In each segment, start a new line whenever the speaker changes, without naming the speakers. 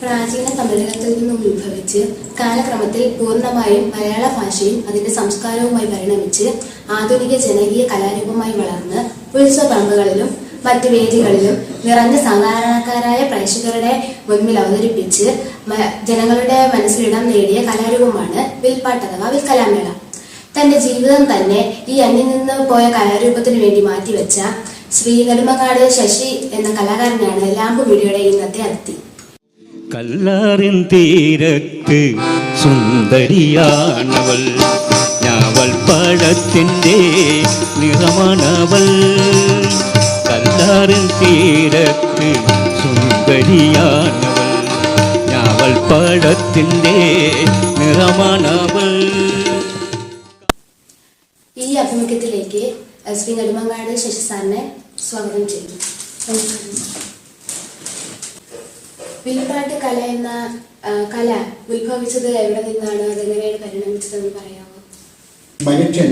പ്രാചീന തമിഴകത്തിൽ നിന്നും ഉത്ഭവിച്ച് കാലക്രമത്തിൽ പൂർണ്ണമായും മലയാള ഭാഷയും അതിന്റെ സംസ്കാരവുമായി പരിണമിച്ച് ആധുനിക ജനകീയ കലാരൂപമായി വളർന്ന് ഉത്സവപറമ്പുകളിലും മറ്റ് വേദികളിലും നിറഞ്ഞ സാധാരണക്കാരായ പ്രേക്ഷകരുടെ മുൻപിൽ അവതരിപ്പിച്ച് ജനങ്ങളുടെ മനസ്സിലിടം നേടിയ കലാരൂപമാണ് വിൽപ്പാട്ട് അഥവാ വിൽക്കലാമേള. തന്റെ ജീവിതം തന്നെ ഈ അന്യം നിന്ന് പോയ കലാരൂപത്തിന് വേണ്ടി മാറ്റിവെച്ച ശ്രീ നെടുമങ്ങാട് ശശി എന്ന കലാകാരനാണ് ലാമ്പു വീഡിയോയുടെ ഇന്നത്തെ അതിഥി.
കല്ലാറിൻ തീരത്ത് സുന്ദരിയാണവൾ, ഞാവൽ പഴത്തിൻ്റെ നിറമാണവൾ. കല്ലാറിൻ തീരത്ത് സുന്ദരിയാണവൾ, ഞാവൽ പഴത്തിൻ്റെ നിറമാണവൾ.
ഈ അഭിമുഖത്തിലേക്ക് ശ്രീ നെടുമങ്ങാട് ശശി സാറിനെ സ്വാഗതം ചെയ്യുന്നു. വിൽപ്പാട്ട് കല എന്ന കല ഉത്ഭവിച്ചത് എവിടെ നിന്നാണ്, അതെങ്ങനെയാണ് പരിണമിച്ചതെന്ന് പറയാമോ?
മനുഷ്യൻ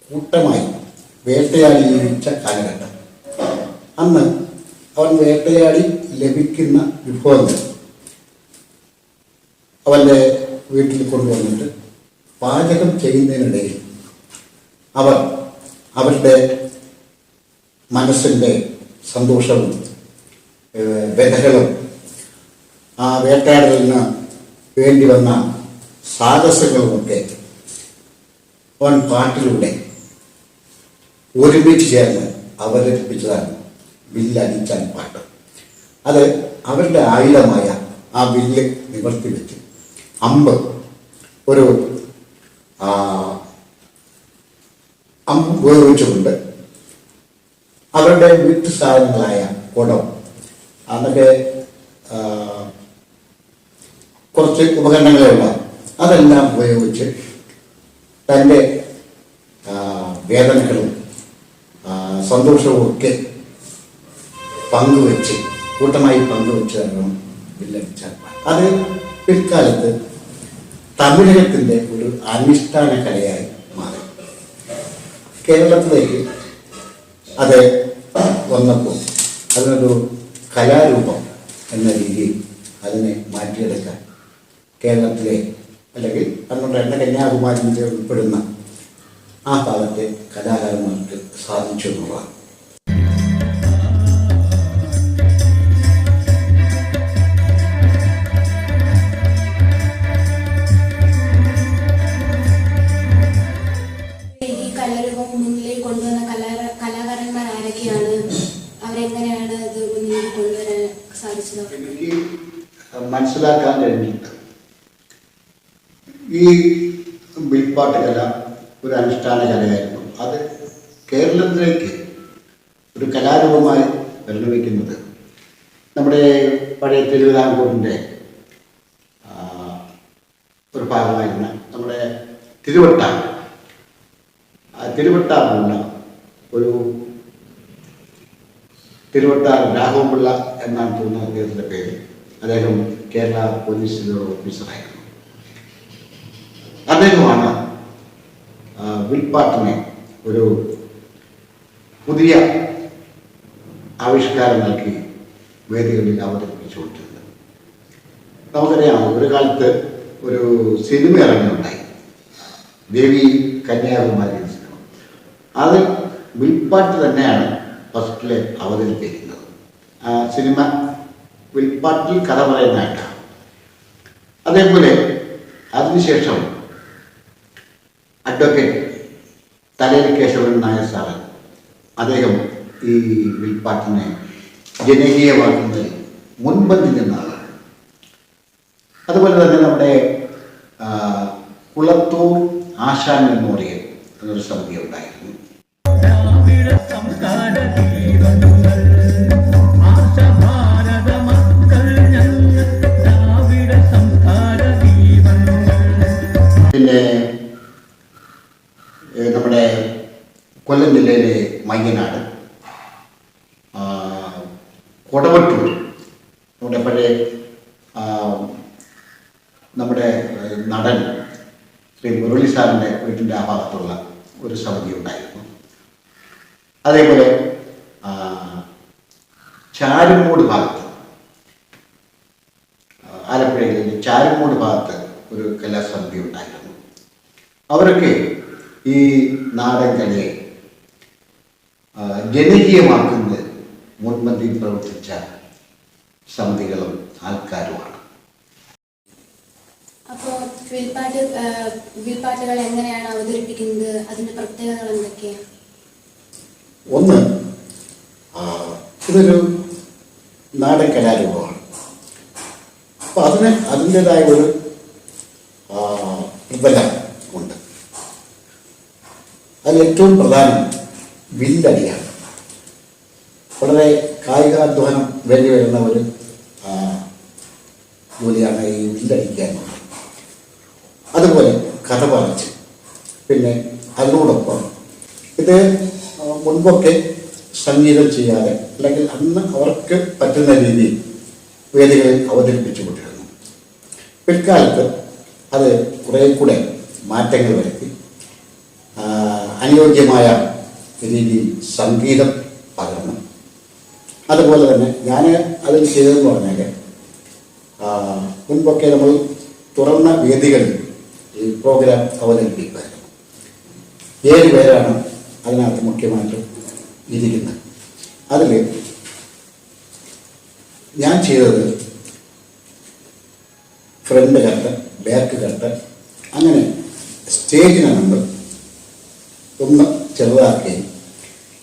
കൂട്ടമായി വേട്ടയാടി ജീവിച്ച കാലഘട്ടം. അന്ന് അവൻ വേട്ടയാടി ലഭിക്കുന്ന വിഭവങ്ങൾ അവൻ്റെ വീട്ടിൽ കൊണ്ടുവന്നിട്ട് പാചകം ചെയ്യുന്നതിനിടയിൽ അവർ അവരുടെ മനസ്സിൻ്റെ സന്തോഷവും വ്യഥകളും ആ വേട്ടയാടലിന് വേണ്ടി വന്ന സാഹസങ്ങളുമൊക്കെ അവൻ പാട്ടിലൂടെ ഒരുമിച്ച് ചേർന്ന് അവതരിപ്പിച്ചതാണ് വില്ലടിച്ചാൻ പാട്ട്. അത് അവരുടെ ആയുധമായ ആ വില്ല് നിവർത്തി വെച്ച് അമ്പ് ഉപയോഗിച്ചുകൊണ്ട് അവരുടെ വീട്ടു സാധനങ്ങളായ കുടം, അന്നൊക്കെ കുറച്ച് ഉപകരണങ്ങളുള്ള അതെല്ലാം ഉപയോഗിച്ച് തൻ്റെ വേദനകളും സന്തോഷവും ഒക്കെ പങ്കുവെച്ച് കൂട്ടമായി പങ്കുവെച്ചാണ് വില്ലടിച്ചാൽ. അത് പിൽക്കാലത്ത് തമിഴകത്തിൻ്റെ ഒരു അനുഷ്ഠാന കലയായി മാറി. കേരളത്തിലേക്ക് അത് വന്നപ്പോൾ അതിനൊരു കലാരൂപം എന്ന രീതിയിൽ അതിനെ മാറ്റിയെടുക്കാൻ കേരളത്തിലെ അല്ലെങ്കിൽ അന്നുകൊണ്ട് കന്യാകുമാരി ഉൾപ്പെടുന്ന ആ ഭാഗത്തെ കലാകാരന്മാർക്ക് സാധിച്ചു എന്നുള്ളതാണ്.
ഈ കലാരൂപം മുന്നിലേക്ക് കൊണ്ടുവന്ന കലാകാരന്മാർ ആരൊക്കെയാണ്, അവരെങ്ങനെയാണ് ഇത് മുന്നിലേക്ക് കൊണ്ടുവരാൻ സാധിച്ചത്?
എനിക്ക് മനസ്സിലാക്കാൻ കഴിഞ്ഞിട്ട് ഈ വിൽപ്പാട്ട് കല ഒരു അനുഷ്ഠാന കലയായിരുന്നു. അത് കേരളത്തിലേക്ക് ഒരു കലാരൂപമായി പരിണമിക്കുന്നത് നമ്മുടെ പഴയ തിരുവിതാംകൂറിൻ്റെ ഒരു ഭാഗമായിരുന്ന നമ്മുടെ തിരുവട്ടാറുള്ള ഒരു തിരുവട്ടാർ രാഘവൻപിള്ള എന്നാണ് തോന്നുന്ന അദ്ദേഹത്തിൻ്റെ പേര്. അദ്ദേഹം കേരള പോലീസിലെ ഓഫീസറായിരുന്നു. അദ്ദേഹമാണ് വിൽപ്പാട്ടിനെ ഒരു പുതിയ ആവിഷ്കാരം നൽകി വേദികളിൽ അവതരിപ്പിച്ചുകൊണ്ടിരുന്നത്. നമുക്കറിയാം, ഒരു കാലത്ത് ഒരു സിനിമ ഇറങ്ങിയുണ്ടായി, ദേവി കന്യാകുമാരി സിനിമ. അത് വിൽപ്പാട്ട് തന്നെയാണ് ഫസ്റ്റിൽ അവതരിപ്പിക്കുന്നത്. ആ സിനിമ വിൽപ്പാട്ടിൽ കഥ പറയുന്നതായിട്ടാണ്. അതേപോലെ അതിനുശേഷം അഡ്വക്കേറ്റ് തലയിൽ കേശവൻ നായർ സാറ് അദ്ദേഹം ഈ വിൽപ്പാട്ടിനെ ജനകീയമാക്കുന്നതിൽ മുൻപന്തിൽ നിന്ന ആളാണ്. അതുപോലെ തന്നെ നമ്മുടെ കുളത്തൂർ ആശാൻ മെമ്മോറിയൽ എന്നൊരു സമിതി ഉണ്ടായിരുന്നു. പിന്നെ നമ്മുടെ കൊല്ലം ജില്ലയിലെ മയ്യനാട്, കൊടവട്ടൂർ, നമ്മുടെ പഴയ നമ്മുടെ നടൻ ശ്രീ മുരളി സാറിൻ്റെ വീട്ടിൻ്റെ ആ ഭാഗത്തുള്ള ഒരു സമിതി ഉണ്ടായിരുന്നു. അതേപോലെ ചാരുമൂട് ഭാഗത്ത് ചാരുമൂട് ഭാഗത്ത് ഒരു കലാസമിതി ഉണ്ടായിരുന്നു. അവരൊക്കെ ഈ നാടൻ കലയെ ജനകീയമാക്കുന്നതിൽ മുൻപന്തിയിൽ പ്രവർത്തിച്ച സമിതികളും ആൾക്കാരുമാണ്.
അപ്പോൾ വിൽപ്പാട്ടുകൾ എങ്ങനെയാണ് അവതരിപ്പിക്കുന്നത്? അതിൻ്റെ പ്രത്യേകതകൾ എന്തൊക്കെയാണ്?
ഒന്ന്, ഇതൊരു നാടൻ കലാരൂപമാണ്. അപ്പോൾ അതിൻ്റെതായ ഒരു പ്രബലം ഉണ്ട്. അതിലേറ്റവും പ്രധാനം വില്ലടിയാണ്. വളരെ കായികാധ്വാനം വേണ്ടി വരുന്ന ഒരു ജോലിയാണ് ഈ വില്ലടിക്കുക എന്നുള്ളത്. അതുപോലെ കഥ പറച്ച്, പിന്നെ അതിനോടൊപ്പം ഇത് മുൻപൊക്കെ സംഗീതം ചെയ്യാതെ അല്ലെങ്കിൽ അന്ന് അവർക്ക് പറ്റുന്ന രീതിയിൽ വേദികളിൽ അവതരിപ്പിച്ചു കൊണ്ടിരുന്നു. പിൽക്കാലത്ത് അത് കുറേ കൂടെ മാറ്റങ്ങൾ വരുത്തി അനുയോജ്യമായ രീതിയിൽ സംഗീതം പകർന്നു. അതുപോലെ തന്നെ ഞാൻ അതിൽ ചെയ്തതെന്ന് പറഞ്ഞാൽ മുൻപൊക്കെ നമ്മൾ തുറന്ന വേദികളിൽ ഈ പ്രോഗ്രാം അവതരിപ്പിക്കുമായിരുന്നു. 7 പേരാണ് അതിനകത്ത് മുഖ്യമായിട്ടും ഇരിക്കുന്നത്. അതിൽ ഞാൻ ചെയ്തത് ഫ്രണ്ട് കട്ട്, ബാക്ക് കട്ട്, അങ്ങനെ സ്റ്റേജിനെ നമ്മൾ ഒന്ന് ചെറുതാക്കുകയും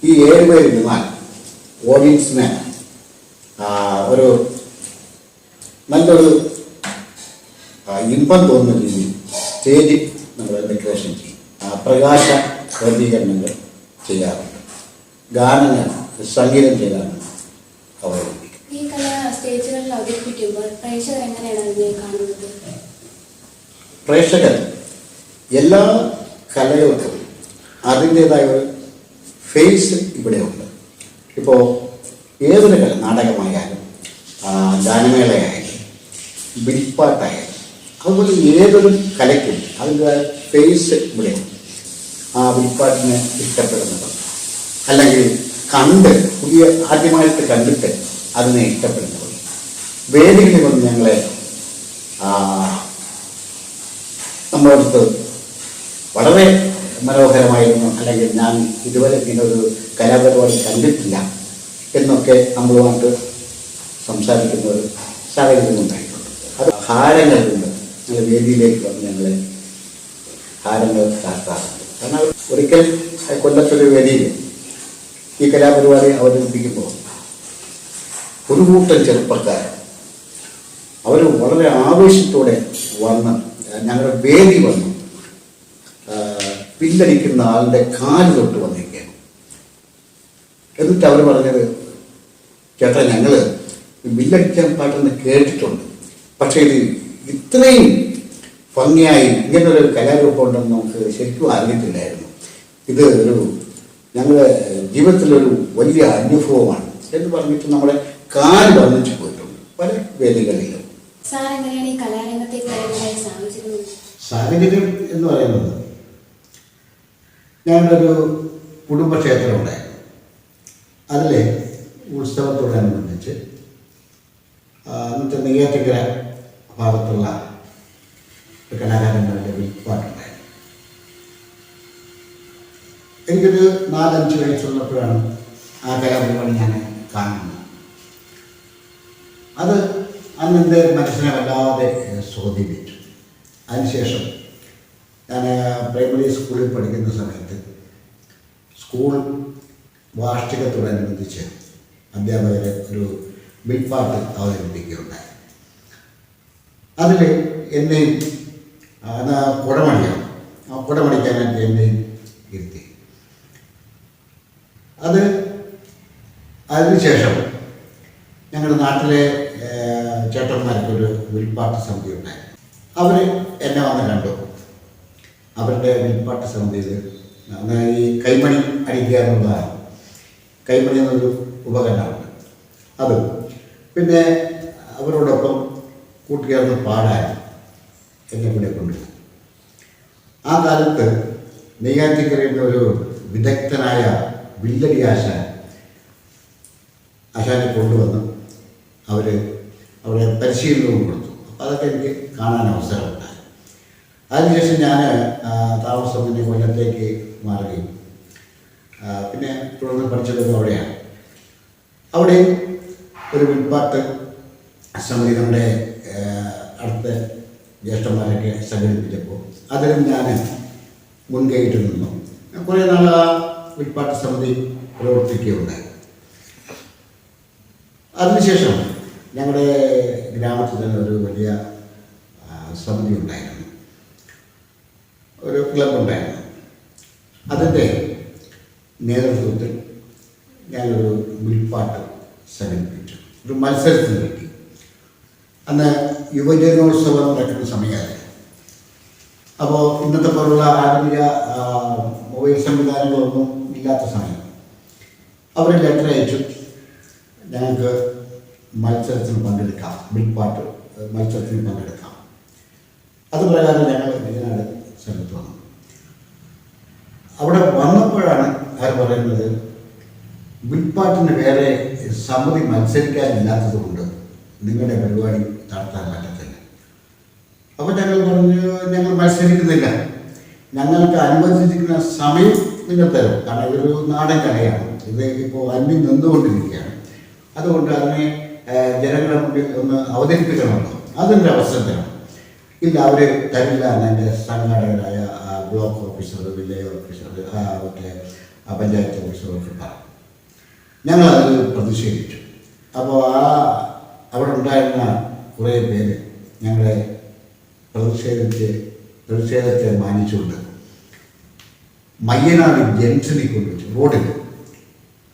ഈ 7 പേരിരുന്നാൽ ഓഡിയൻസിനെ ഒരു നല്ലൊരു ഇമ്പം തോന്നുന്ന രീതിയിൽ സ്റ്റേജ് നമ്മൾ ഡെക്കറേഷൻ ചെയ്യും. പ്രകാശ ക്രമീകരണങ്ങൾ ചെയ്യാറുണ്ട്. ഗാനങ്ങൾ സംഗീതം ചെയ്താണ് അവതരിപ്പിക്കും.
ഈ കല സ്റ്റേജുകളിൽ അവതരിപ്പിക്കുമ്പോൾ പ്രേക്ഷകർ എങ്ങനെയാണ് അതിനെ കാണുന്നത്?
പ്രേക്ഷകർ എല്ലാ കലകൾക്കും അതിൻ്റെതായ ഒരു ഫേസ് ഇവിടെയുണ്ട്. ഇപ്പോൾ ഏതൊരു കല, നാടകമായാലും ഗാനമേളയായാലും വിൽപ്പാട്ടായാലും, അതുപോലെ ഏതൊരു കലയ്ക്കും അതിൻ്റെതായ ഫേസ് ഇവിടെയുണ്ട്. ആ വിൽപ്പാട്ടിനെ ഇഷ്ടപ്പെടുന്നത് അല്ലെങ്കിൽ ആദ്യമായിട്ട് കണ്ടിട്ട് അതിനെ ഇഷ്ടപ്പെടുന്നത് വേദികളിൽ വന്ന് ഞങ്ങളെ നമ്മുടെ അടുത്ത് വളരെ മനോഹരമായിരുന്നു, അല്ലെങ്കിൽ ഞാൻ ഇതുവരെ ഇങ്ങനെ ഒരു കലാപരിപാടി കണ്ടിട്ടില്ല എന്നൊക്കെ നമ്മളുമായിട്ട് സംസാരിക്കുന്ന ഒരു സാഹചര്യം ഉണ്ടായിട്ടുണ്ട്. അത് ഹാരങ്ങൾ കൊണ്ട് ഞങ്ങൾ വേദിയിലേക്ക് വന്ന് ഞങ്ങളെ ഹാരങ്ങൾ ചാർത്താറുണ്ട്. കാരണം ഒരിക്കൽ കൊല്ലത്തൊരു വേദിയിൽ ഈ കലാപരിപാടി അവതരിപ്പിക്കുമ്പോൾ ഒരു കൂട്ടം ചെറുപ്പക്കാർ അവർ വളരെ ആവേശത്തോടെ വന്ന് ഞങ്ങളുടെ വേദി വന്നു പില്ലടിക്കുന്ന ആളുടെ കാല് തൊട്ട് വന്നിരിക്കുകയാണ്. എന്നിട്ട് അവർ പറഞ്ഞത്, ചേട്ടാ ഞങ്ങൾ ബില്ലടിക്കാൻ പാട്ടെന്ന് കേട്ടിട്ടുണ്ട്, പക്ഷേ ഇത് ഇത്രയും ഭംഗിയായി ഇങ്ങനൊരു കലാരൂപം ഉണ്ടെന്ന് നമുക്ക് ശരിക്കും അറിയത്തില്ലായിരുന്നു. ഇത് ഞങ്ങളുടെ ജീവിതത്തിലൊരു വലിയ അനുഭവമാണ് എന്ന് പറഞ്ഞിട്ട് നമ്മുടെ കാല് വർണ്ണിച്ചു പോയിട്ടുണ്ട് പല വേദികളിലും. സാഹചര്യം എന്ന് പറയുന്നത്, ഞങ്ങളുടെ ഒരു കുടുംബക്ഷേത്രം ഉണ്ടായിരുന്നു. അതിലെ ഉത്സവത്തോടനുബന്ധിച്ച് അന്നത്തെ നെയ്യാറ്റിൻകര ഭാഗത്തുള്ള കലാകാരന്മാരുടെ വിൽപ്പാട്ടുണ്ടായിരുന്നു. എനിക്കൊരു 4-5 വയസ്സുള്ളപ്പോഴാണ് ആ കലാപരിപാടി ഞാൻ കാണുന്നത്. അത് അന്നെൻ്റെ മനസ്സിനെ വല്ലാതെ സ്വാധീനിച്ചു. അതിനുശേഷം ഞാൻ പ്രൈമറി സ്കൂളിൽ പഠിക്കുന്ന സമയത്ത് സ്കൂൾ വാർഷികത്തോടനുബന്ധിച്ച് അധ്യാപകരെ ഒരു വിൽപ്പാട്ട് അവതരിപ്പിക്കുകയുണ്ടായി. അതിൽ എന്നെയും കുടമണിയാണ്, ആ കുടമണിക്കാനായിട്ട് എന്നെയും ഇരുത്തി. അതിനുശേഷം ഞങ്ങളുടെ നാട്ടിലെ ചേട്ടന്മാർക്കൊരു വിൽപ്പാട്ട് സമിതി ഉണ്ടായിരുന്നു. അവർ എന്നെ വന്ന് കണ്ടു. അവരുടെ വിൽപ്പാട്ട് സമിതിയിൽ ഈ കൈമണി അടിക്കുക എന്നുള്ളതാണ്. കൈമണി എന്നൊരു ഉപകരണമുണ്ട്. അതും പിന്നെ അവരോടൊപ്പം കൂട്ടുചേർന്ന് പാടാൻ എന്നെ കൂടെ കൊണ്ടുപോയി. ആ കാലത്ത് നെയ്യാറ്റിൻകരയിൽ ഒരു വിദഗ്ധനായ വില്ലടി ആശാനെ കൊണ്ടുവന്ന് അവിടെ പരിശീലനവും കൊടുത്തു. അതൊക്കെ എനിക്ക് കാണാൻ അവസരമുണ്ടായി. അതിനുശേഷം ഞാൻ താമസം പിന്നെ കൊല്ലത്തേക്ക് മാറുകയും പിന്നെ തുടർന്ന് പഠിച്ചത് അവിടെയാണ്. അവിടെ ഒരു വിൽപ്പാട്ട് സമിതി നമ്മുടെ അടുത്ത ജ്യേഷ്ഠന്മാരൊക്കെ സംഘടിപ്പിച്ചപ്പോൾ അതിലും ഞാൻ മുൻകൈയിട്ട് നിന്നു. കുറേ നാൾ ആ വിൽപ്പാട്ട് സമിതി പ്രവർത്തിക്കുകയുണ്ടായി. അതിനുശേഷം ഞങ്ങളുടെ ഗ്രാമത്തിൽ തന്നെ ഒരു വലിയ സമിതി ഉണ്ടായിരുന്നു, ഒരു ക്ലബ് ഉണ്ടായിരുന്നു. അതിൻ്റെ നേതൃത്വത്തിൽ ഞാനൊരു വിൽപ്പാട്ട് സംഘടിപ്പിച്ചു, ഒരു മത്സരത്തിന് വേണ്ടി. അന്ന് യുവജനോത്സവം നടക്കുന്ന സമയമായിരുന്നു. അപ്പോൾ ഇന്നത്തെ പോലുള്ള ആധുനിക മൊബൈൽ സംവിധാനങ്ങളൊന്നും ഇല്ലാത്ത സമയം അവർ ലെറ്റർ അയച്ചു, ഞങ്ങൾക്ക് മത്സരത്തിന് പങ്കെടുക്കാം, വിൽപ്പാട്ട് മത്സരത്തിന് പങ്കെടുക്കാം. അത് പ്രകാരം ഞങ്ങൾ വയനാട് സ്ഥലത്ത് വന്നു. അവിടെ വന്നപ്പോഴാണ് അവർ പറയുന്നത്, വിൽപ്പാട്ടിന് വേറെ സമിതി മത്സരിക്കാനില്ലാത്തത് കൊണ്ട് നിങ്ങളുടെ പരിപാടി നടത്താൻ പറ്റത്തില്ല. അപ്പോൾ ഞങ്ങൾ പറഞ്ഞു, ഞങ്ങൾ മത്സരിക്കുന്നില്ല, ഞങ്ങൾക്ക് അനുവദിച്ചിരിക്കുന്ന സമയം നിങ്ങൾ തരും. കാരണം ഇതൊരു നാടൻ കലയാണ്, ഇത് ഇപ്പോൾ അന്യം നിന്നുകൊണ്ടിരിക്കുകയാണ്. അതുകൊണ്ട് അതിനെ ജനങ്ങളുടെ മുന്നിൽ ഒന്ന് അവതരിപ്പിക്കണമല്ലോ, അതിൻ്റെ അവസരം തരണം. ഇല്ല, അവർ തരില്ല എന്ന് എൻ്റെ സംഘാടകരായ ബ്ലോക്ക് ഓഫീസർ, വില്ലേജ് ഓഫീസർ, മറ്റേ പഞ്ചായത്ത് ഓഫീസറൊക്കെ പറഞ്ഞു. ഞങ്ങളതിൽ പ്രതിഷേധിച്ചു. അപ്പോൾ അവിടെ ഉണ്ടായിരുന്ന കുറേ പേര് ഞങ്ങളെ പ്രതിഷേധത്തെ മാനിച്ചുകൊണ്ട് മയ്യനാട് ജംഗ്ഷനിൽ കൊണ്ടുവച്ചു, റോഡിൽ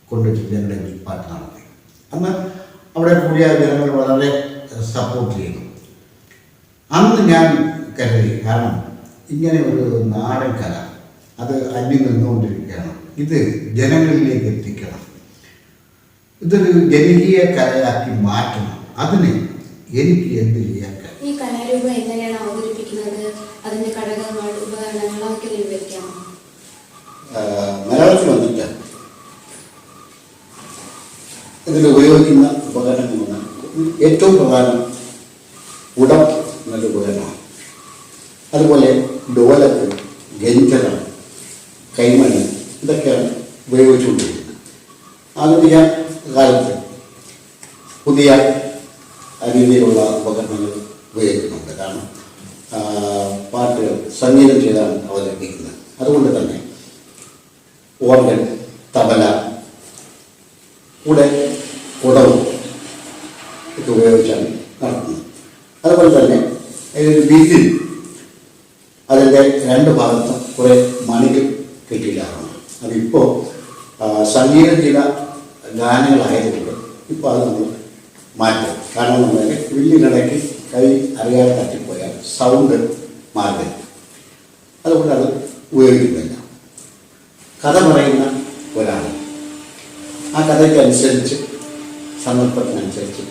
കൊണ്ടുവച്ചിട്ട് ഞങ്ങളുടെ വിൽപ്പാട്ട് നടത്തി. അന്ന് അവിടെ കൂടിയ ജനങ്ങൾ വളരെ സപ്പോർട്ട് ചെയ്തു. അന്ന് ഞാൻ കരുതി, കാരണം ഇങ്ങനെ ഒരു നാടൻ കല അത് അന്യം നിന്നുകൊണ്ടിരിക്കുകയാണ്, ഇത് ജനങ്ങളിലേക്ക് എത്തിക്കണം, ഇതൊരു ജനകീയ കലയാക്കി മാറ്റണം. അതിന് എനിക്ക് എന്ത് ചെയ്യാൻ കഴിയും?
ഈ കലാരൂപം എങ്ങനെയാണ് അവതരിപ്പിക്കുന്നത്, അതിന്റെ ഘടകങ്ങൾ, ഉപകരണങ്ങളൊക്കെ വിവരിക്കാമോ?
മലയാളത്തിൽ വന്നിട്ട് ഇതിൽ ഉപയോഗിക്കുന്ന ഉപകരണങ്ങളാണ് ഏറ്റവും പ്രധാനം ഉടം എന്നൊരു ഉപകരണമാണ്. അതുപോലെ ഡോലക്ക്, ഗഞ്ചറ, കൈമണി, ഇതൊക്കെയാണ് ഉപയോഗിച്ചുകൊണ്ടിരിക്കുന്നത്. ആധുനിക കാലത്ത് പുതിയ രീതിയിലുള്ള ഉപകരണങ്ങൾ ഉപയോഗിക്കുന്നുണ്ട്. കാരണം പാട്ടുകൾ സംഗീതം ചെയ്താണ് അവതരിപ്പിക്കുന്നത്. അതുകൊണ്ട് തന്നെ ഓർഗൻ, തബല, കൂടെ കുടവും ഒക്കെ ഉപയോഗിച്ചാണ് നടത്തുന്നത്. അതുപോലെ തന്നെ ബീറ്റിൽ അതിൻ്റെ രണ്ട് ഭാഗത്തും കുറേ മണികൾ കെട്ടിയിടാറുണ്ട്. അതിപ്പോൾ സംഗീതം ചെയ്ത ഗാനങ്ങളായതുകൊണ്ട് ഇപ്പോൾ അത് നമ്മൾ മാറ്റും. കാരണം നമ്മൾ വില്ലിനിടയ്ക്ക് കൈ അറിയാതെ തട്ടിപ്പോയാൽ സൗണ്ട് മാറി, അതുകൊണ്ട് അത് ഉപയോഗിക്കുന്നില്ല. കഥ പറയുന്ന ഒരാൾ ആ കഥയ്ക്കനുസരിച്ച് സന്ദർഭത്തിനനുസരിച്ച്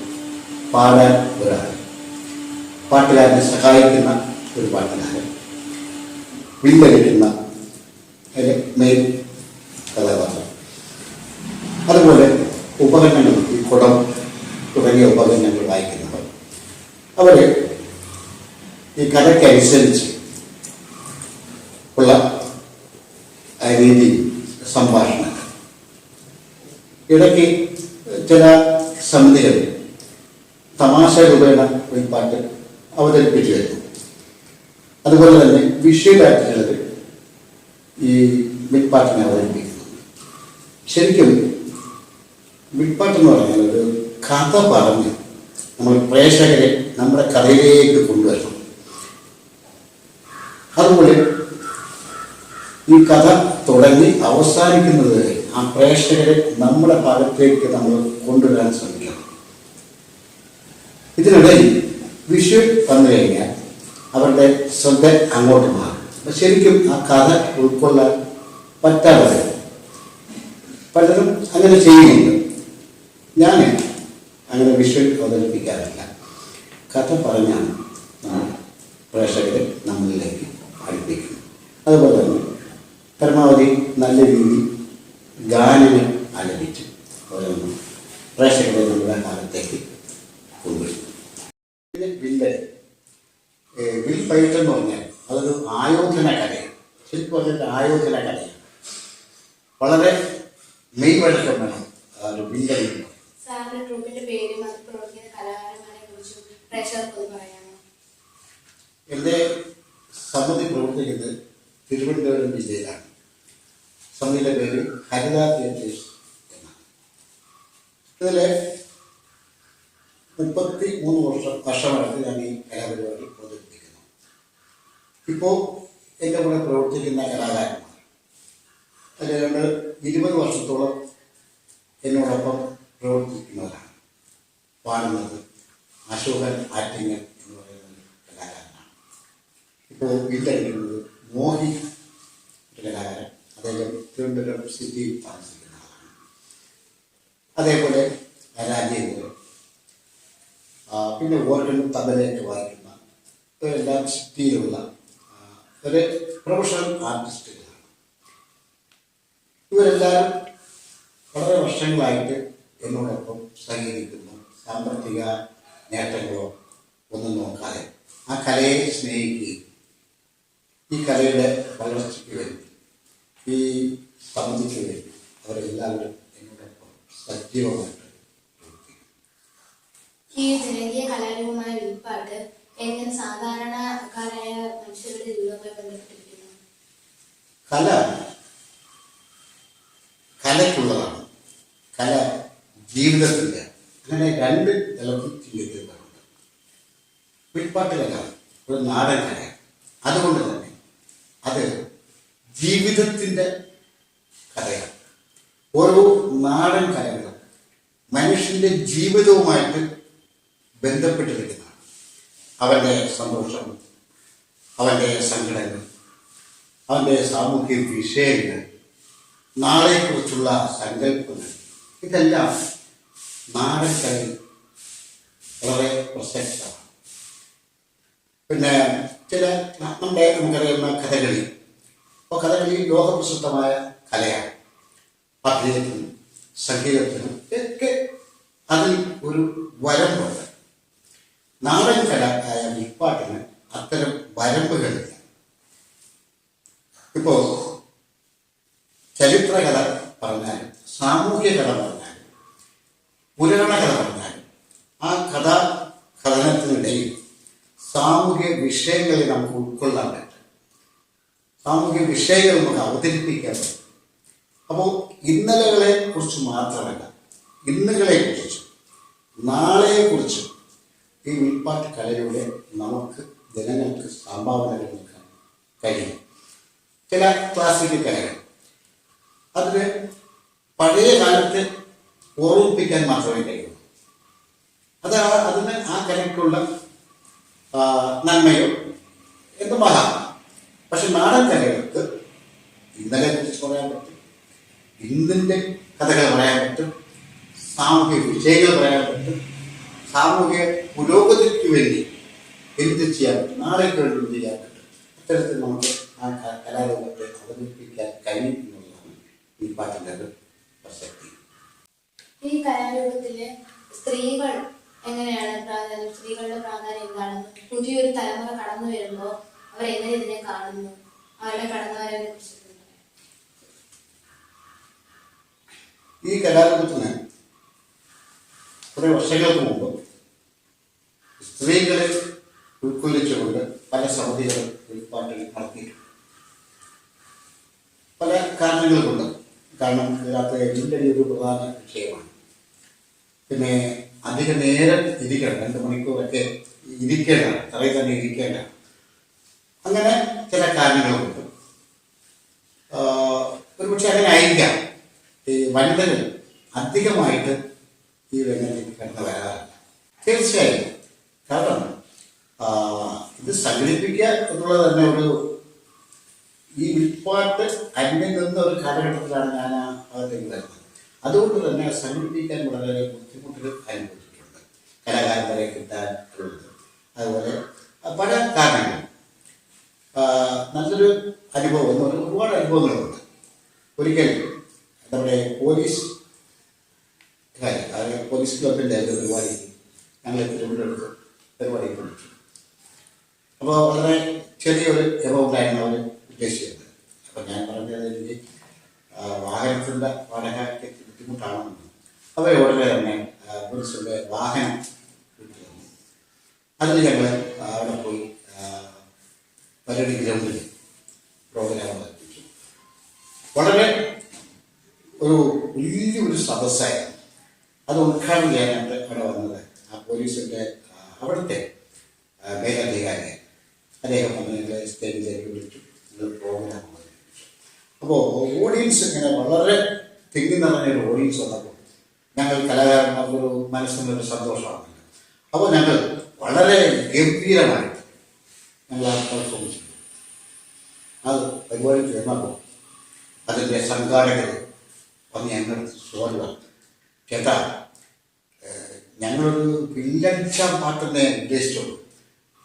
പാടാൻ ഒരാൾ, പാട്ടുകാരനെ സഹായിക്കുന്ന ഒരു പാട്ടുകാരൻ, വില്ലടിക്കുന്ന അതിലെ മെയിൻ കഥാപാത്രം. അതുപോലെ ഉപകരണങ്ങൾ, ഈ കുടം തുടങ്ങിയ ഉപകരണങ്ങൾ വായിക്കുന്നവർ, അവർ ഈ കഥയ്ക്കനുസരിച്ച് ഉള്ള രീതി സംഭാഷണം. ഇടയ്ക്ക് ചില സമിതികൾ തമാശ രൂപേണ ഒരു പാട്ട് അവതരിപ്പിച്ചു വരുന്നു. അതുപോലെ തന്നെ വിഷ്വലായിട്ട് ചിലത് ഈ വിൽപ്പാട്ടിനെ അവതരിപ്പിക്കുന്നു. ശരിക്കും വിൽപ്പാട്ടെന്ന് പറഞ്ഞാൽ ഒരു കഥ പറഞ്ഞ് നമ്മൾ പ്രേക്ഷകരെ നമ്മുടെ കഥയിലേക്ക് കൊണ്ടുവരണം. അതുപോലെ ഈ കഥ തുടങ്ങി അവസാനിക്കുന്നത് വരെ ആ പ്രേക്ഷകരെ നമ്മുടെ ഭാഗത്തേക്ക് നമ്മൾ കൊണ്ടുവരാൻ ശ്രമിക്കണം. ഇതിനിടയിൽ വിഷ്വൽ വന്നു കഴിഞ്ഞാൽ അവരുടെ ശ്രദ്ധ അങ്ങോട്ട് മാറും. അപ്പം ശരിക്കും ആ കഥ ഉൾക്കൊള്ളാൻ പറ്റാതെ വരും. പലരും അങ്ങനെ ചെയ്യുന്നുണ്ട്. ഞാൻ അങ്ങനെ വിഷ്വൽ അവതരിപ്പിക്കാറില്ല. കഥ പറഞ്ഞാണ് പ്രേക്ഷകരെ നമ്മളിലേക്ക് അടുപ്പിക്കുന്നത്. അതുപോലെ തന്നെ പരമാവധി നല്ല രീതിയിൽ ഗാനങ്ങൾ ആലപിച്ച് പ്രേക്ഷകരെ നമ്മുടെ കാലത്തേക്ക് കൊണ്ടുവരും. പിന്നെ വില്ലൻ വിൽപ്പയറ്റ് എന്ന് പറഞ്ഞാൽ അതൊരു ആയോധന കലയാണ്. ശരിക്കും പറഞ്ഞിട്ട് ആയോധന കലയാണ്. വളരെ മെയ്വഴക്കം വേണം ഒരു വില്ലടിക്കുമ്പോൾ.
സാറിന്റെ ട്രൂപ്പിന്റെ പേരും അത് പ്രവർത്തിക്കുന്ന കലാകാരന്മാരെ കുറിച്ചും പ്രേക്ഷകർക്ക് ഒന്ന് പറയാമോ?
എൻ്റെ സമിതി പ്രവർത്തിക്കുന്നത് തിരുവനന്തപുരം ജില്ലയിലാണ്. സമിതിയുടെ പേര് ഹരിത തിയേറ്റേഴ്സ് എന്നാണ്. ഇതിലെ 33 വർഷമായിട്ട് ഞാൻ ഈ കലാപരിപാടി അവതരിപ്പിക്കുന്നു. ഇപ്പോൾ എൻ്റെ കൂടെ പ്രവർത്തിക്കുന്ന കലാകാരന്മാർ അതുകൊണ്ട് 20 വർഷത്തോളം എന്നോടൊപ്പം പ്രവർത്തിക്കുന്നവരാണ്. പാടുന്നത് അശോകൻ ആറ്റിങ്ങൽ എന്ന് പറയുന്ന ഒരു കലാകാരനാണ്. ഇപ്പോൾ വില്ലടിക്കുന്നത് മോഹി കലാകാരൻ. അദ്ദേഹം തിരുവനന്തപുരം സിറ്റിയിൽ താമസിക്കുന്ന ആളാണ്. അതേപോലെ രാജേന്ദ്രൻ, പിന്നെ ഓർഗനും തബലയൊക്കെ വായിക്കുന്ന ഇവരെല്ലാം സിറ്റിയിലുള്ള ഒരു പ്രൊഫഷണൽ ആർട്ടിസ്റ്റുകളാണ്. ഇവരെല്ലാവരും വളരെ വർഷങ്ങളായിട്ട് എന്നോടൊപ്പം സഹകരിക്കുന്നു. സാമ്പത്തിക നേട്ടങ്ങളോ ഒന്നും നോക്കാതെ ആ കലയെ സ്നേഹിക്കുകയും ഈ കലയുടെ വളർച്ചയ്ക്ക് വേണ്ടി ഈ സമിതിക്ക് വേണ്ടി അവരെല്ലാവരും എന്നോടൊപ്പം സജീവമായിട്ട് പ്രവർത്തിക്കും.
ഈ ജനകീയ കലാരൂപമായ വിൽപ്പാട്ട് എങ്ങനെ സാധാരണക്കാരായ മനുഷ്യരുടെ ജീവിതവുമായി ബന്ധപ്പെട്ടിരിക്കുന്നു?
കലയ്ക്കുള്ളതാണ്. കല ജീവിതത്തിൻ്റെ അങ്ങനെ 2 തലത്തിൽ ചിന്തിക്കുന്നവരുണ്ട്. വിൽപ്പാട്ട് കല ഒരു നാടൻ കല. അതുകൊണ്ട് തന്നെ അത് ജീവിതത്തിൻ്റെ കഥയാണ്. ഓരോ നാടൻ കലകളും മനുഷ്യൻ്റെ ജീവിതവുമായിട്ട് ബന്ധപ്പെട്ടിരിക്കുന്നതാണ്. അവൻ്റെ സന്തോഷം, അവൻ്റെ സങ്കടങ്ങൾ, അവൻ്റെ സാമൂഹ്യ വിഷയങ്ങൾ, നാളെക്കുറിച്ചുള്ള സങ്കല്പങ്ങൾ, ഇതെല്ലാം നാടൻ കലയിൽ വളരെ പ്രസക്തമാണ്. പിന്നെ നമുക്കറിയുന്ന കഥകളി. അപ്പോൾ കഥകളി ലോകപ്രസിദ്ധമായ കലയാണ്. അഭിനയത്തിനും സംഗീതത്തിനും ഒക്കെ അതിൽ ഒരു വരമ്പുണ്ട്. നാടൻ കല ആയ വിൽപ്പാട്ടിന് അത്തരം വരമ്പുകളില്ല. ഇപ്പോൾ ചരിത്രകഥ പറഞ്ഞാലും സാമൂഹ്യ കഥ പറഞ്ഞാലും പുരാണ കഥ പറഞ്ഞാലും ആ കഥനത്തിനിടയിൽ സാമൂഹ്യ വിഷയങ്ങളെ നമുക്ക് ഉൾക്കൊള്ളാൻ പറ്റും. സാമൂഹ്യ വിഷയങ്ങൾ നമുക്ക് അവതരിപ്പിക്കാൻ പറ്റും. അപ്പോൾ ഇന്നലകളെ കുറിച്ച് മാത്രമല്ല, ഇന്നുകളെ കുറിച്ചും നാളെയെക്കുറിച്ചും ഈ വിൽപ്പാട്ട് കലയിലൂടെ നമുക്ക് ജനങ്ങൾക്ക് സംഭാവനകൾ നൽകാൻ കഴിയും. ചില ക്ലാസിക്കൽ കലകൾ അതിന് പഴയ കാലത്ത് ഓർമ്മിപ്പിക്കാൻ മാത്രമേ കഴിയൂ. അതിന് ആ കലയ്ക്കുള്ള നന്മയോ എന്തുമാകാം. പക്ഷെ നാടൻ കലകൾക്ക് ഇന്നലെ കുറിച്ച് പറയാൻ പറ്റും, ഇന്നിൻ്റെ കഥകൾ പറയാൻ പറ്റും, സാമൂഹ്യ വിഷയങ്ങൾ പറയാൻ പറ്റും, സാമൂഹ്യ പുരോഗതിക്ക് വേണ്ടി എന്ത് ചെയ്യാൻ പറ്റും, നാളേക്ക് വേണ്ടി എന്ത് ചെയ്യാൻ പറ്റും. അത്തരത്തിൽ നമുക്ക് ആ കലാരൂപത്തെ അവതരിപ്പിക്കാൻ കഴിയും എന്നുള്ളതാണ് ഈ പാട്ടിൻ്റെ ഒരു പ്രസക്തി.
ഈ കലാരൂപത്തില് സ്ത്രീകൾ എങ്ങനെയാണ് സ്ത്രീകളുടെ പ്രാധാന്യം എന്താണെന്ന് പുതിയൊരു തലമുറ കടന്നു വരുമ്പോൾ അവരെങ്ങനെ ഇതിനെ കാണുന്നു, അവരുടെ കടന്നുവരവിനെ കുറിച്ച്?
ഈ കലാരൂപത്തിന് കുറെ വർഷങ്ങൾക്ക് മുമ്പ് സ്ത്രീകളെ ഉൾക്കൊള്ളിച്ചുകൊണ്ട് പല സമിതികളും വിൽപ്പാട്ടിൽ നടത്തിയിട്ടുണ്ട്. പല കാരണങ്ങൾ കൊണ്ട്. കാരണം ഇതിനകത്ത് ജില്ലയുടെ ഒരു പ്രധാന വിഷയമാണ്. പിന്നെ അധിക നേരം ഇരിക്കണം, 2 മണിക്കൂറൊക്കെ ഇരിക്കേണ്ടതാണ്, തറയിൽ തന്നെ ഇരിക്കേണ്ടതാണ്. അങ്ങനെ ചില കാരണങ്ങളുണ്ട്. ഒരുപക്ഷെ അങ്ങനെ ആയിരിക്കാം ഈ വനിതകൾ അധികമായിട്ട് ഈ രംഗത്തേക്ക് കടന്നു വരാറില്ല. തീർച്ചയായും. കാരണം ഇത് സംഘടിപ്പിക്കുക എന്നുള്ളത് തന്നെ ഈ വിൽപ്പാട്ട് അന്യം നിന്ന ഒരു കാലഘട്ടത്തിലാണ് ഞാൻ ആ ഭാഗത്തേക്ക് വരുന്നത്. അതുകൊണ്ട് തന്നെ സംഘടിപ്പിക്കാൻ വളരെ ബുദ്ധിമുട്ടുകൾ അനുഭവിച്ചിട്ടുണ്ട്. കലാകാരന്മാരെ കിട്ടാൻ ഉള്ളത്, അതുപോലെ പല കാരണങ്ങൾ. നല്ലൊരു അനുഭവം എന്ന് പറഞ്ഞാൽ ഒരുപാട് അനുഭവങ്ങളുണ്ട്. ഒരിക്കൽ നമ്മുടെ പോലീസ് ക്ലബിൻ്റെ ഒരു പരിപാടി ഞങ്ങൾ തിരുവനന്തപുരത്ത് പരിപാടി കൊണ്ടിട്ടു. അപ്പോൾ വളരെ ചെറിയൊരു എമൗണ്ടായിരുന്നു അവർ ഉദ്ദേശിച്ചത്. അപ്പം ഞാൻ പറഞ്ഞത് എനിക്ക് വാഹനത്തിൻ്റെ വാടകയ്ക്ക് ബുദ്ധിമുട്ടാണെന്ന് അവർ ഉടനെ തന്നെ പോലീസിൻ്റെ വാഹനം വിട്ടു തന്നു. അതിന് ഞങ്ങൾ അവിടെ പോയി പരടി ഗ്രൗണ്ടിൽ പ്രോഗ്രാം നടത്തിച്ചു. വളരെ ഒരു വലിയൊരു സദസ്സായിരുന്നു. അത് ഉദ്ഘാടനം ചെയ്യാനായിട്ട് അവിടെ വന്നത് ആ പോലീസിൻ്റെ അവിടുത്തെ മേലധികാരി. അദ്ദേഹം വന്ന് ഞങ്ങളെ സ്റ്റേജിലേക്ക് വിളിച്ചു. പ്രോഗ്രാം അവതരിപ്പിച്ചു. അപ്പോൾ ഓഡിയൻസ് ഇങ്ങനെ വളരെ തിങ്ങി നിറഞ്ഞൊരു ഓഡിയൻസ് വന്നപ്പോൾ ഞങ്ങൾ കലാകാരന്മാർക്കൊരു മനസ്സിനൊരു സന്തോഷമാണല്ലോ. അപ്പോൾ ഞങ്ങൾ വളരെ ഗംഭീരമായിട്ട് ഞങ്ങൾ ആ പെർഫോം ചെയ്തു. അത് പരിപാടി തീർന്നപ്പോൾ അതിൻ്റെ സംഘാടകർ വന്ന് ഞങ്ങളുടെ സോറി പറഞ്ഞു, ചേട്ടാ ഞങ്ങളൊരു വില്ലടിച്ച പാട്ടെന്നെ ഉദ്ദേശിച്ചുള്ളൂ,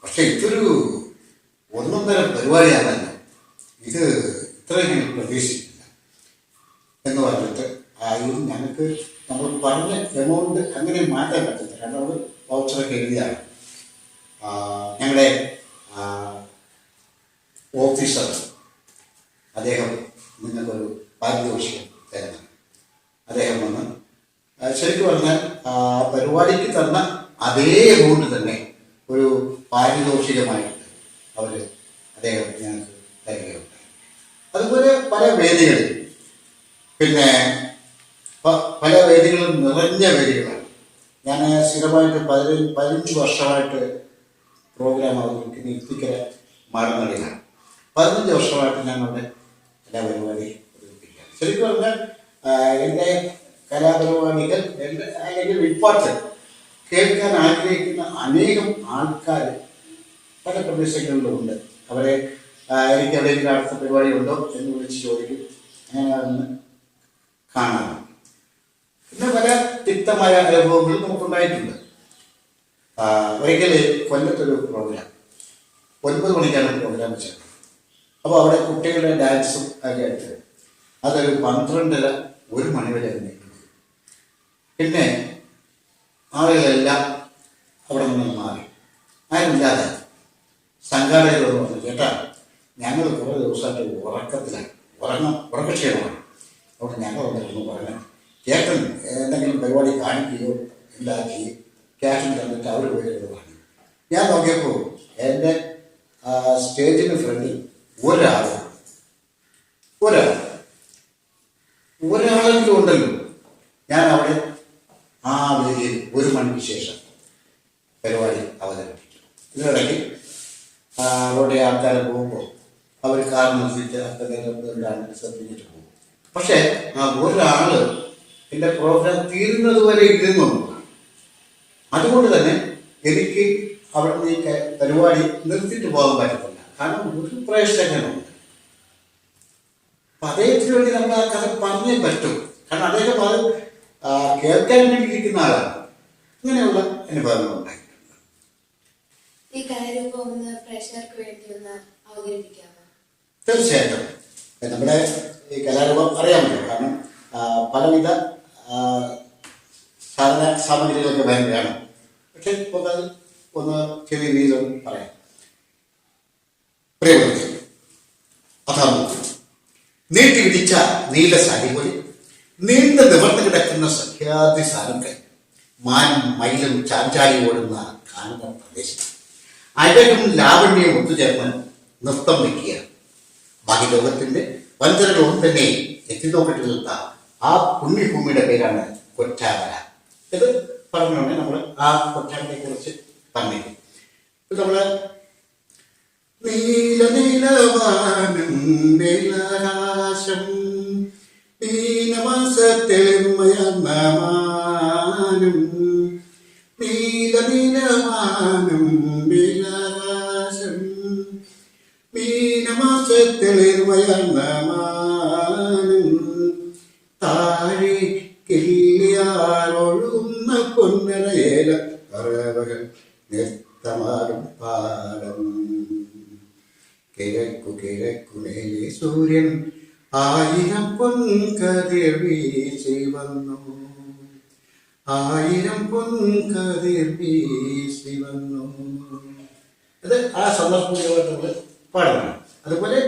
പക്ഷെ ഇതൊരു ഒന്നൊന്നര പരിപാടിയാണല്ലോ, ഇത് ഇത്രയും പ്രതീക്ഷിക്കില്ല എന്ന് പറഞ്ഞിട്ട് ഇത് ഞങ്ങൾക്ക് നമ്മൾ പറഞ്ഞ എമൗണ്ട് അങ്ങനെ മാറ്റാൻ പറ്റില്ല. കാരണം അവർ വൗച്ചറൊക്കെ എഴുതിയാണ്. ഞങ്ങളുടെ ഓഫീസർ അദ്ദേഹം നിങ്ങൾക്കൊരു പാരിതോഷികം തരുന്നത്. അദ്ദേഹം വന്ന് ശരിക്കും പറഞ്ഞാൽ പരിപാടിക്ക് തന്ന അതേ എമൗണ്ട് തന്നെ ഒരു പാരിതോഷികമായിട്ട് അദ്ദേഹം ഞങ്ങൾക്ക് തരികയുണ്ടായി. അതുപോലെ പല വേദികളിൽ, പിന്നെ പല വേദികളും നിറഞ്ഞ വേദികളാണ്. ഞാൻ സ്ഥിരമായിട്ട് 15 വർഷമായിട്ട് പ്രോഗ്രാം അവതരിപ്പിക്കുന്ന ഇത്തിക്കര മാടനടിയിലാണ്. 15 വർഷമായിട്ട് ഞങ്ങളുടെ എല്ലാ പരിപാടി അവതരിപ്പിക്കുകയാണ്. ശരിക്കും പറഞ്ഞാൽ എൻ്റെ കലാപരിപാടികൾ അല്ലെങ്കിൽ വിപ്പാട്ട് കേൾക്കാൻ ആഗ്രഹിക്കുന്ന അനേകം ആൾക്കാർ പല പ്രദേശങ്ങളിലുമുണ്ട്. അവരെ എനിക്ക് എവിടെയെങ്കിലും അടുത്ത പരിപാടി ഉണ്ടോ എന്ന് വിളിച്ച് ചോദിക്കും. അങ്ങനെ അതൊന്ന് കാണാം. പിന്നെ പല തിക്തമായ അനുഭവങ്ങളും നമുക്കുണ്ടായിട്ടുണ്ട്. ഒരിക്കൽ കൊല്ലത്തൊരു പ്രോഗ്രാം 9 മണിക്കാണ് പ്രോഗ്രാം വെച്ചത്. അപ്പോൾ അവിടെ കുട്ടികളുടെ ഡാൻസും ഒക്കെ ആയിട്ട് അതൊരു 12:30-1 മണി വരെ നീണ്ടു. പിന്നെ ആളുകളെല്ലാം അവിടെ നിന്ന് മാറി. ആരുമില്ലാതെ സംഘാടകരോട് പറഞ്ഞു, ചേട്ടാ ഞങ്ങൾ കുറേ ദിവസമായിട്ട് ഉറക്കത്തിലാണ്, ഉറക്കക്ഷീണമാണ്, അതുകൊണ്ട് ഞങ്ങൾ വന്നിട്ടൊന്ന് പറഞ്ഞു ചേട്ടൻ എന്തെങ്കിലും പരിപാടി കാണിക്കുകയോ ഉണ്ടാക്കി ക്യാഷും തന്നിട്ട് അവർ പോയിട്ട് പറഞ്ഞു. ഞാൻ നോക്കിയപ്പോൾ എൻ്റെ സ്റ്റേജിന് ഫ്രണ്ടിൽ ഒരാളെങ്കിലും ഉണ്ടല്ലോ. ഞാൻ അവിടെ ആ വേദിയിൽ 1 മണിക്ക് ശേഷം പരിപാടി അവതരിപ്പിച്ചു. ഇതിനിടയ്ക്ക് അവിടെ ആൾക്കാർ പോകുമ്പോൾ അവർ കാർ നിർത്തിയിട്ട് ശ്രദ്ധിച്ചിട്ട് പോകും. പക്ഷെ ആ ഒരാള് എൻ്റെ പ്രോഗ്രാം തീരുന്നത് വരെ ഇരുന്നു. അതുകൊണ്ട് തന്നെ എനിക്ക് അവിടെ നിന്ന് ഈ പരിപാടി നിർത്തിയിട്ട് പോകാൻ പറ്റത്തില്ല. കാരണം ഒരു പ്രേക്ഷകനുണ്ട്. അപ്പൊ അദ്ദേഹത്തിന് വേണ്ടി നമ്മൾ ആ കഥ പറഞ്ഞേ പറ്റും. കാരണം അദ്ദേഹം അത് കേൾക്കാൻ വേണ്ടി ഇരിക്കുന്ന ആളാണ്. അങ്ങനെയുള്ള അനുഭവങ്ങൾ ഉണ്ടായിട്ടുണ്ട്.
ഈ കലാരൂപം ഒന്ന് പ്രേക്ഷകർക്ക് വേണ്ടി ഒന്ന് അവതരിപ്പിക്കാമോ?
തീർച്ചയായിട്ടും. നമ്മുടെ ഈ കലാരൂപം അറിയാമല്ലോ. കാരണം പലവിധ സാധന സാമഗ്രികളൊക്കെ വേണം. പക്ഷെ ഇപ്പോൾ അത് ഒന്ന് ചെറിയ രീതിയിലൊന്ന് പറയാം. പ്രിയപ്പെട്ട അഥാമുഖ്യം നീട്ടി വിധിച്ച നീല സാരി പോലെ നീണ്ട നിവർന്ന് കിടക്കുന്ന സഖ്യാതി സാരങ്ങൾ മാനും മയിലും ചാഞ്ചാടി ഓടുന്ന കാണുന്ന പ്രദേശം അഴകും ലാവണ്യവും ഒത്തുചേർന്ന് നൃത്തം വയ്ക്കുക. ബാക്കി ലോകത്തിന്റെ വഞ്ചനകളൊന്നും തന്നെ എത്തിനോക്കിട്ട് നിൽത്ത ആ പുണ്യഭൂമിയുടെ പേരാണ് കൊറ്റാവര. ഇത് പറഞ്ഞുകൊണ്ട് നമ്മൾ ആ കൊറ്റാവരയെ കുറിച്ച് പറഞ്ഞിരിക്കും. നമ്മള് നീല നീലവാനം നീലാകാശം നീലമാസത്തെളിമയമാനം നീല നീലവാനം നീലാകാശം മീനമാസത്തെളിമയമാനം താഴെ കിള്ളിയാറൊഴുകുന്ന പൊന്നരയേല പറവകൾ നൃത്തമാടും പാടം കിഴക്കുമേലെ സൂര്യൻ 1000 പൊൻകതിർ വീശി വന്നു 1000 പൊൻകതിർ വീശി വന്നു. അത് ആ സന്ദർഭമായിട്ട് നമ്മൾ പാടണം. അതുപോലെ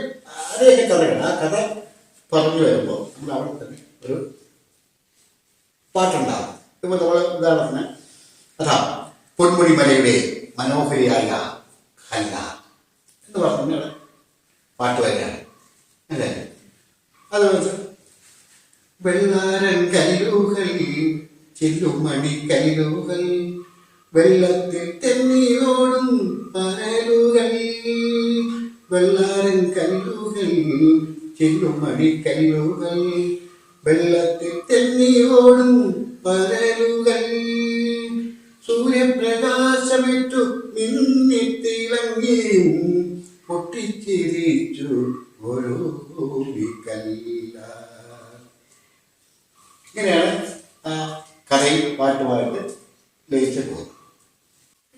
അതേയൊക്കെ കഥകൾ, ആ കഥ പറഞ്ഞു വരുമ്പോൾ നമ്മൾ അവിടെ തന്നെ ഒരു പാട്ടുണ്ടാകും. ഇപ്പോൾ നമ്മൾ ഉദാഹരണത്തിന് അതാ പൊന്മുടി മലയുടെ മനോഹരിയായ ഹല്ല എന്ന് പറഞ്ഞ പാട്ട് വരികയാണ് അല്ലേ. അത് വെള്ളാരൻ കല്ലുകൾ ചെല്ലുമണി കല്ലുകൾ വെള്ളത്തിൽ തെന്നിയോടും പരലുകൾ, വെള്ളാരൻ കല്ലുകൾ ചെല്ലുമണി കല്ലുകൾ വെള്ളത്തിൽ തെന്നിയോടും പരലുകൾ, സൂര്യപ്രകാശമിട്ടു മിന്നിത്തിളങ്ങിയും പൊട്ടിച്ചിരിച്ചു ഓരോ കല്ല. ഇങ്ങനെയാണ് ആ കഥയും പാട്ടുമായിട്ട് ലയിച്ചു പോകുന്നത്.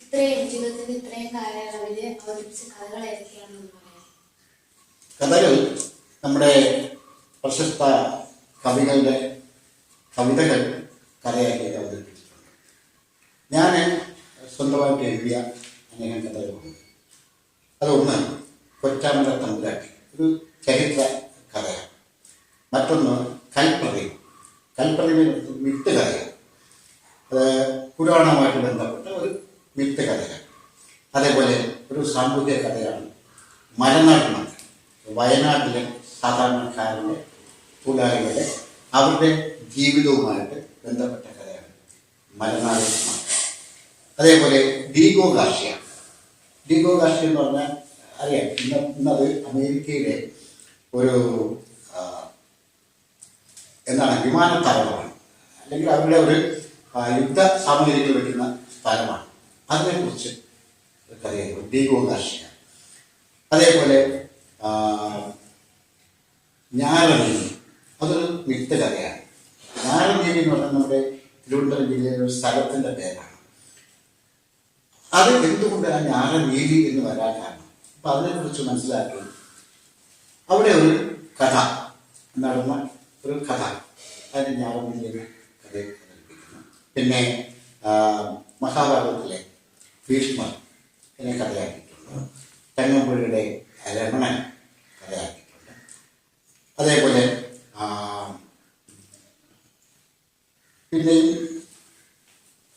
ഇത്രയും ജീവിതത്തിന്റെ ഇത്രയും കാലയളവില് അവതരിപ്പിച്ച കഥകൾ ഏതൊക്കെയാണെന്ന് പറയാം.
കഥകൾ നമ്മുടെ പ്രശസ്ത കവികളുടെ കവിതകൾ കഥയാക്കി അവതരിപ്പിച്ചിട്ടുണ്ട്. ഞാൻ സ്വന്തമായിട്ട് എഴുതിയ അനേകം കഥകളുണ്ട്. അതൊന്ന് കൊച്ചാമല തമ്പുരാട്ടി, ഒരു ചരിത്ര കഥയാണ്. മറ്റൊന്ന് കൽപ്രതി, കൽപ്രതി മിത്ത് കഥയാണ്. അത് പുരാണവുമായിട്ട് ബന്ധപ്പെട്ട ഒരു മിത്ത് കഥയാണ്. അതേപോലെ ഒരു സാമൂഹിക കഥയാണ് മലനാട് മന്ത്രി, വയനാട്ടിലെ സാധാരണക്കാരൻ്റെ തൊഴിലാളികളുടെ അവരുടെ ജീവിതവുമായിട്ട് ബന്ധപ്പെട്ട കഥയാണ് മലനാട് മന്ത്രി. അതേപോലെ ഡീഗോ ഗാർഷ്യ, ഡീഗോ ഗാർഷ്യ എന്ന് പറഞ്ഞാൽ അറിയാം, ഇന്നത് അമേരിക്കയിലെ ഒരു എന്താണ് വിമാനത്താവളമാണ്, അല്ലെങ്കിൽ അവരുടെ ഒരു യുദ്ധ സാമഗ്രികൾ വയ്ക്കുന്ന സ്ഥലമാണ്. അതിനെക്കുറിച്ച് കഥയാണ് ഡീഗോ ഗാർഷ്യ. അതേപോലെ ഞാറനീതി, അതൊരു മിത്ത് കഥയാണ്. ഞാറനീതി എന്ന് പറഞ്ഞാൽ നമ്മുടെ തിരുവനന്തപുരം ജില്ലയിലെ ഒരു സ്ഥലത്തിൻ്റെ പേരാണ്. അത് എന്തുകൊണ്ട് ആ ഞാറനീതി എന്ന് വരാൻ കാരണം, അപ്പം അതിനെക്കുറിച്ച് മനസ്സിലാക്കി അവിടെ ഒരു കഥ നടന്ന ഒരു കഥ, അതിന് ഞാറനീതി കഥ അവതരിപ്പിക്കുന്നു. പിന്നെ മഹാഭാരതത്തിലെ ഭീഷ്മർ എന്നെ കഥയാക്കിയിട്ടുണ്ട്. ചങ്ങമ്പുഴയുടെ രമണൻ കഥയാക്കിയിട്ടുണ്ട്. അതേപോലെ പിന്നെയും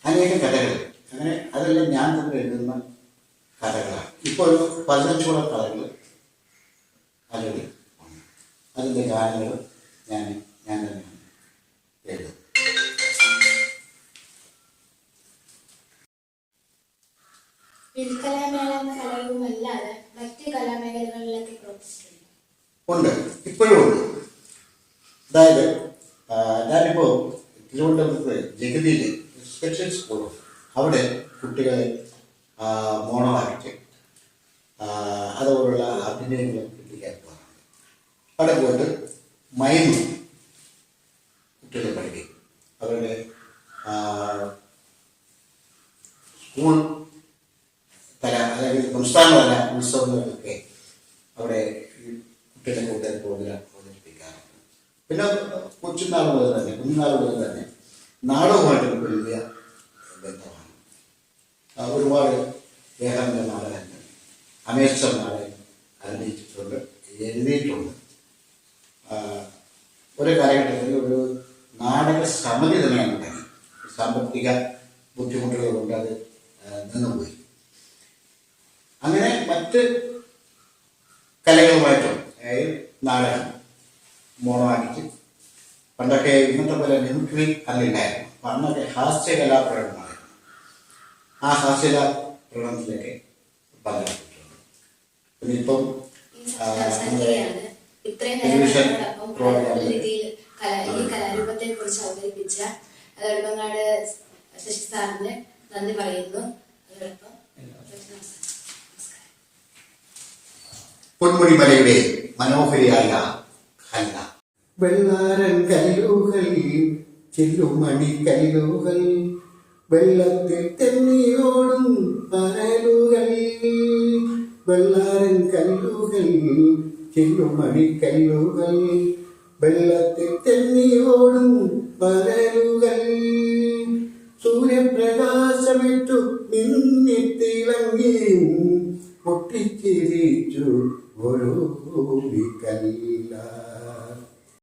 അനേകം കഥകൾ, അങ്ങനെ അതെല്ലാം ഞാൻ തന്നെ എഴുതുന്ന കഥകളാണ്. ഇപ്പോൾ ഒരു 15ഓളം കഥകൾ അതിൽ ഉണ്ട്. അതിൻ്റെ ഗാനങ്ങൾ ഞാൻ തന്നെയാണ് എഴുതുന്നത്.
വിൽക്കലാമേള എന്ന കലാരൂപമല്ലാതെ മറ്റ് കലാമേഖലകളിലൊക്കെ പ്രവർത്തിച്ചിട്ടുണ്ട്.
ഉണ്ട്, ഇപ്പോഴും ഉണ്ട്. അതായത് ഞാനിപ്പോൾ തിരുവനന്തപുരത്ത് ജഗതിയിൽ സ്പെഷ്യൽ സ്കൂളുണ്ട്. അവിടെ കുട്ടികളെ മോണമാക്കിച്ച് അതുപോലുള്ള അഭിനയങ്ങളും കുട്ടിക്കാൻ പോകാറുണ്ട്. അവിടെ പോയിട്ട് മൈമ് കുട്ടികളെ പഠിക്കും. അവരുടെ സ്കൂൾ തല, അതായത് സംസ്ഥാന തല ഉത്സവങ്ങളിലൊക്കെ അവിടെ കുട്ടികളെ കൂടുതൽ പ്രോഗ്രാം അവതരിപ്പിക്കാറുണ്ട്. പിന്നെ കൊച്ചുനാൾ മുതൽ തന്നെ, കുഞ്ഞുനാൾ മുതൽ തന്നെ നാടകമായിട്ട് വലിയ ബന്ധമാണ്. ഒരുപാട് ദേഹന്റെ നാടകങ്ങൾ, അമേശ്വർ നാടകം അഭിനയിച്ചിട്ടുണ്ട്, എഴുതിയിട്ടുണ്ട്. ഒരു കാലഘട്ടത്തിൽ ഒരു നാടക സമിതി തന്നെയാണ് ഉണ്ടായി. സാമ്പത്തിക ബുദ്ധിമുട്ടുകൾ കൊണ്ട് അത് നിന്നുപോയി. അങ്ങനെ മറ്റ് കലകളുമായിട്ടും, അതായത് നാടകം, മോണോആക്ട്, പണ്ടൊക്കെ ഇന്നത്തെ പോലെ മിമിക്രി അല്ലില്ലായിരുന്നു. അന്നൊക്കെ ഹാസ്യകലാപ്രകടനമായിരുന്നു. ആ ഹാസ്യകലാ പ്രകടനത്തിലൊക്കെ പങ്കെടുത്തിട്ടുണ്ട്. പിന്നെ ഇപ്പം ടെലിവിഷൻ പ്രോഗ്രാമിൽ
ഈ കലാരൂപത്തെ കുറിച്ച് അവതരിപ്പിച്ച നെടുമങ്ങാട് ശശി സാറിന് നന്ദി പറയുന്നു. അതോടൊപ്പം
പൊന്മുടി മലയുടെ മനോഹരിയായ ഹല്ല, വെള്ളാരൻ കല്ലുകൾ ചെല്ലുമണി കല്ലുകൾ വെള്ളത്തിൽ തെന്നിയോടും പരലുകൾ, വെള്ളാരൻ കല്ലുകൾ ചെല്ലുമണി കല്ലുകൾ വെള്ളത്തിൽ തെന്നിയോടും പരലുകൾ, സൂര്യപ്രകാശമിട്ടു മിന്നിത്തിളങ്ങിയും പൊട്ടിച്ചിരിച്ചു ഒരു കല്ല